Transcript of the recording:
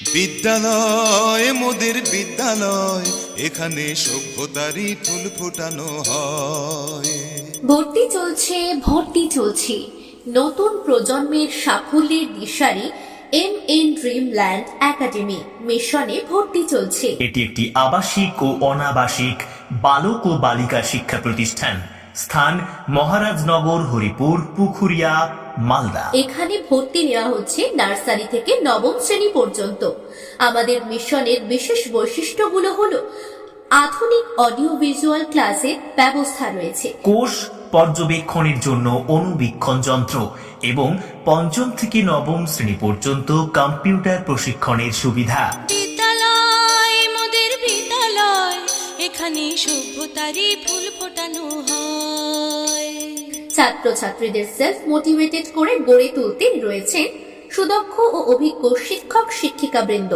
বিদ্যালয় মোদের বিদ্যালয়, এখানে সভ্যতারই ফুল ফোটানো হয়। ভর্তি চলছে নতুন প্রজন্মের সাফল্যের দিশারি MN ড্রিমল্যান্ড একাডেমি মিশনে ভর্তি চলছে। এটি একটি আবাসিক ও অনাবাসিক বালক ও বালিকা শিক্ষা প্রতিষ্ঠান। স্থান মহারাজনগর, হরিপুর, পুখুরিয়া, মালদা। এখানে ভর্তি নেওয়া হচ্ছে নার্সারি থেকে নবম শ্রেণী পর্যন্ত। আমাদের মিশনের বিশেষ বৈশিষ্ট্যগুলো হলো আধুনিক অডিও ভিজুয়াল ক্লাসের ব্যবস্থা রয়েছে, কোষ পর্যবেক্ষণের জন্য অনুবীক্ষণ যন্ত্র এবং পঞ্চম থেকে নবম শ্রেণী পর্যন্ত কম্পিউটার প্রশিক্ষণের সুবিধা। বিদ্যালয় মোদের বিদ্যালয়, এখানে সভ্যতারই ফুল ফোটানো হয়। ছাত্রছাত্রীদের সেলফ মোটিভেটেড করে গড়ে তুলতে রয়েছে সুদক্ষ ও অভিজ্ঞ শিক্ষক শিক্ষিকাবৃন্দ।